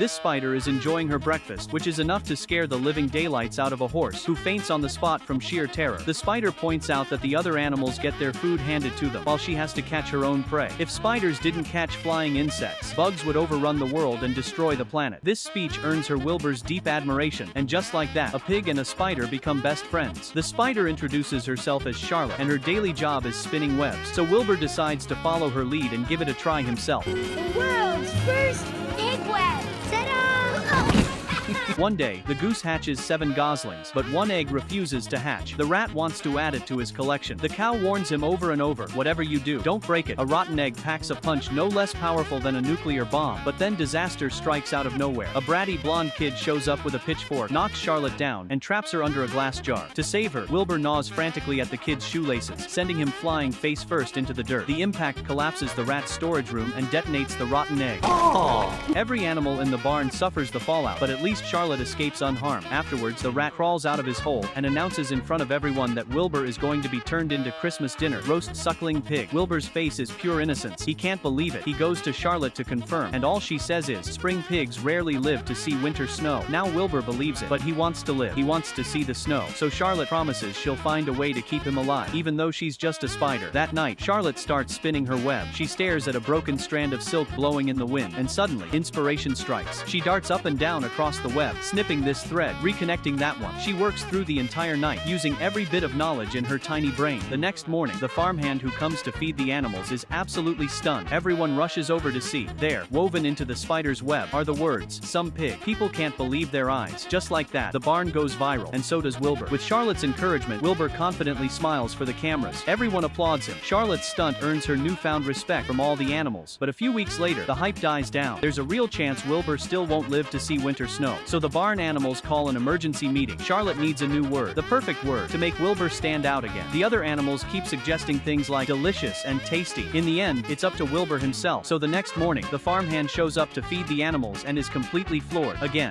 This spider is enjoying her breakfast, which is enough to scare the living daylights out of a horse, who faints on the spot from sheer terror. The spider points out that the other animals get their food handed to them, while she has to catch her own prey. If spiders didn't catch flying insects, bugs would overrun the world and destroy the planet. This speech earns her Wilbur's deep admiration, and just like that, a pig and a spider become best friends. The spider introduces herself as Charlotte, and her daily job is spinning webs, so Wilbur decides to follow her lead and give it a try himself. The world's first egg web! Ta-da! One day, the goose hatches 7 goslings, but one egg refuses to hatch. The rat wants to add it to his collection. The cow warns him over and over, whatever you do, don't break it. A rotten egg packs a punch no less powerful than a nuclear bomb, but then disaster strikes out of nowhere. A bratty blonde kid shows up with a pitchfork, knocks Charlotte down, and traps her under a glass jar. To save her, Wilbur gnaws frantically at the kid's shoelaces, sending him flying face first into the dirt. The impact collapses the rat's storage room and detonates the rotten egg. Aww. Every animal in the barn suffers the fallout, but at least Charlotte escapes unharmed. Afterwards, the rat crawls out of his hole and announces in front of everyone that Wilbur is going to be turned into Christmas dinner. Roast suckling pig. Wilbur's face is pure innocence. He can't believe it. He goes to Charlotte to confirm, and all she says is, spring pigs rarely live to see winter snow. Now Wilbur believes it, but he wants to live. He wants to see the snow. So Charlotte promises she'll find a way to keep him alive, even though she's just a spider. That night, Charlotte starts spinning her web. She stares at a broken strand of silk blowing in the wind, and suddenly, inspiration strikes. She darts up and down across the web, snipping this thread, reconnecting that one. She works through the entire night, using every bit of knowledge in her tiny brain. The next morning, the farmhand who comes to feed the animals is absolutely stunned. Everyone rushes over to see. There, woven into the spider's web, are the words, "Some pig." People can't believe their eyes. Just like that, the barn goes viral, and so does Wilbur. With Charlotte's encouragement, Wilbur confidently smiles for the cameras. Everyone applauds him. Charlotte's stunt earns her newfound respect from all the animals. But a few weeks later, the hype dies down. There's a real chance Wilbur still won't live to see winter snow. So the barn animals call an emergency meeting. Charlotte needs a new word, the perfect word, to make Wilbur stand out again. The other animals keep suggesting things like delicious and tasty. In the end, it's up to Wilbur himself. So the next morning, the farmhand shows up to feed the animals and is completely floored. Again,